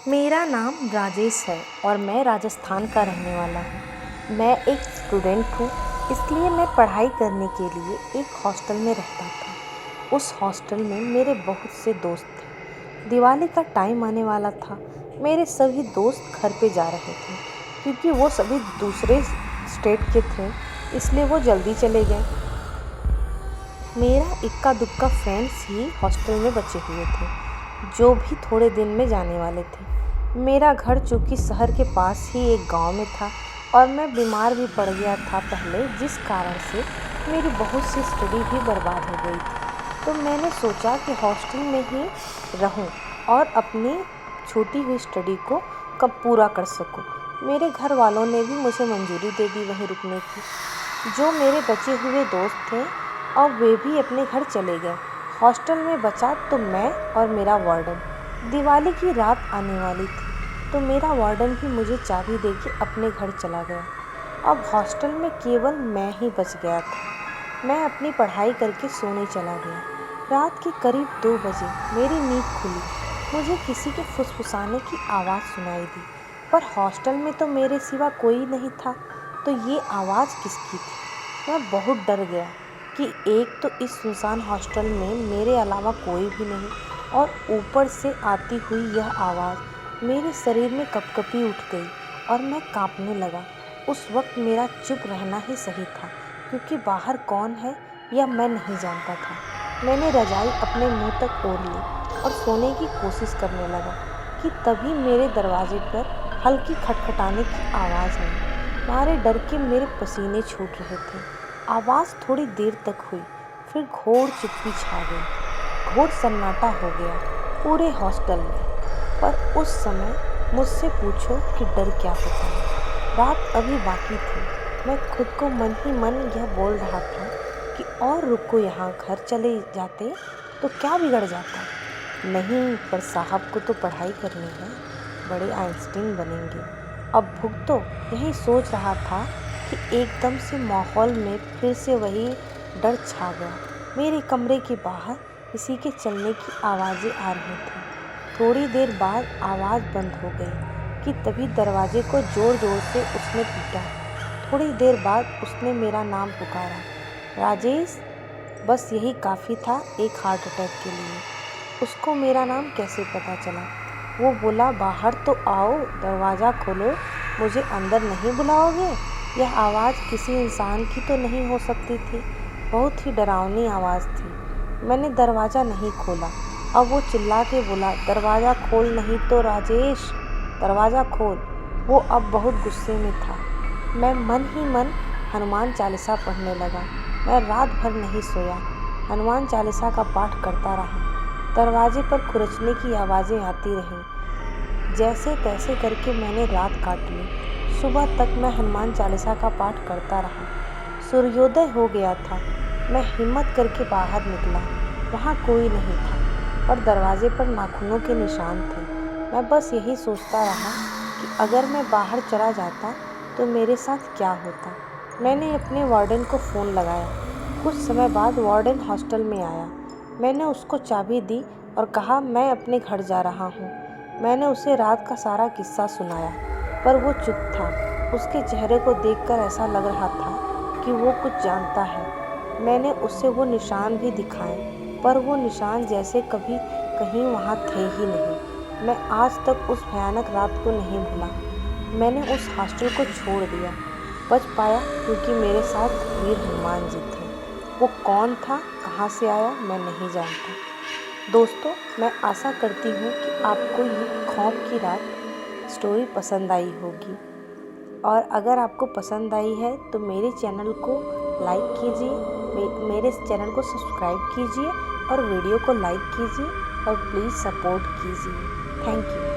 मेरा नाम राजेश है और मैं राजस्थान का रहने वाला हूँ। मैं एक स्टूडेंट हूँ, इसलिए मैं पढ़ाई करने के लिए एक हॉस्टल में रहता था। उस हॉस्टल में मेरे बहुत से दोस्त थे। दिवाली का टाइम आने वाला था। मेरे सभी दोस्त घर पे जा रहे थे क्योंकि वो सभी दूसरे स्टेट के थे, इसलिए वो जल्दी चले गए। मेरा इक्का दुक्का फ्रेंड्स ही हॉस्टल में बचे हुए थे, जो भी थोड़े दिन में जाने वाले थे। मेरा घर चूँकि शहर के पास ही एक गांव में था और मैं बीमार भी पड़ गया था पहले, जिस कारण से मेरी बहुत सी स्टडी भी बर्बाद हो गई थी। तो मैंने सोचा कि हॉस्टल में ही रहूं और अपनी छूटी हुई स्टडी को कब पूरा कर सकूं। मेरे घर वालों ने भी मुझे मंजूरी दे दी वहीं रुकने की। जो मेरे बचे हुए दोस्त थे और वे भी अपने घर चले गए। हॉस्टल में बचा तो मैं और मेरा वार्डन। दिवाली की रात आने वाली थी तो मेरा वार्डन भी मुझे चाबी देके अपने घर चला गया। अब हॉस्टल में केवल मैं ही बच गया था। मैं अपनी पढ़ाई करके सोने चला गया। रात के करीब 2 बजे मेरी नींद खुली। मुझे किसी के फुसफुसाने की आवाज़ सुनाई दी, पर हॉस्टल में तो मेरे सिवा कोई नहीं था, तो ये आवाज़ किसकी थी? मैं बहुत डर गया कि एक तो इस सुनसान हॉस्टल में मेरे अलावा कोई भी नहीं, और ऊपर से आती हुई यह आवाज़ मेरे शरीर में कपकपी उठ गई और मैं कांपने लगा। उस वक्त मेरा चुप रहना ही सही था, क्योंकि बाहर कौन है यह मैं नहीं जानता था। मैंने रजाई अपने मुंह तक ओढ़ ली और सोने की कोशिश करने लगा कि तभी मेरे दरवाजे पर हल्की खटखटाने की आवाज़ आई। मारे डर के मेरे पसीने छूट रहे थे। आवाज़ थोड़ी देर तक हुई, फिर घोर चुप्पी छा गई। घोर सन्नाटा हो गया पूरे हॉस्टल में। पर उस समय मुझसे पूछो कि डर क्या होता है। रात अभी बाकी थी। मैं खुद को मन ही मन यह बोल रहा था कि और रुको, यहाँ घर चले जाते तो क्या बिगड़ जाता। नहीं, पर साहब को तो पढ़ाई करनी है, बड़े आइंस्टीन बनेंगे। अब भुगतो। यही सोच रहा था कि एकदम से माहौल में फिर से वही डर छा गया। मेरे कमरे के बाहर किसी के चलने की आवाज़ें आ रही थी। थोड़ी देर बाद आवाज़ बंद हो गई कि तभी दरवाजे को ज़ोर ज़ोर से उसने पीटा। थोड़ी देर बाद उसने मेरा नाम पुकारा, राजेश। बस यही काफ़ी था एक हार्ट अटैक के लिए। उसको मेरा नाम कैसे पता चला? वो बोला, बाहर तो आओ, दरवाज़ा खोलो, मुझे अंदर नहीं बुलाओगे? यह आवाज़ किसी इंसान की तो नहीं हो सकती थी। बहुत ही डरावनी आवाज़ थी। मैंने दरवाज़ा नहीं खोला। अब वो चिल्ला के बोला, दरवाज़ा खोल, नहीं तो राजेश, दरवाज़ा खोल। वो अब बहुत गुस्से में था। मैं मन ही मन हनुमान चालीसा पढ़ने लगा। मैं रात भर नहीं सोया, हनुमान चालीसा का पाठ करता रहा। दरवाजे पर खुरचने की आवाज़ें आती रहीं। जैसे तैसे करके मैंने रात काट ली। सुबह तक मैं हनुमान चालीसा का पाठ करता रहा। सूर्योदय हो गया था। मैं हिम्मत करके बाहर निकला। वहाँ कोई नहीं था, पर दरवाजे पर नाखूनों के निशान थे। मैं बस यही सोचता रहा कि अगर मैं बाहर चला जाता तो मेरे साथ क्या होता। मैंने अपने वार्डन को फ़ोन लगाया। कुछ समय बाद वार्डन हॉस्टल में आया। मैंने उसको चाबी दी और कहा, मैं अपने घर जा रहा हूँ। मैंने उसे रात का सारा किस्सा सुनाया, पर वो चुप था। उसके चेहरे को देखकर ऐसा लग रहा था कि वो कुछ जानता है। मैंने उसे वो निशान भी दिखाए, पर वो निशान जैसे कभी कहीं वहाँ थे ही नहीं। मैं आज तक उस भयानक रात को नहीं भूला। मैंने उस हॉस्टल को छोड़ दिया, बच पाया क्योंकि मेरे साथ वीर हनुमान जी थे। वो कौन था, कहाँ से आया, मैं नहीं जानता। दोस्तों, मैं आशा करती हूँ कि आपको ये खौफ की रात स्टोरी पसंद आई होगी, और अगर आपको पसंद आई है तो मेरे चैनल को लाइक कीजिए, मेरे चैनल को सब्सक्राइब कीजिए और वीडियो को लाइक कीजिए और प्लीज़ सपोर्ट कीजिए। Thank you.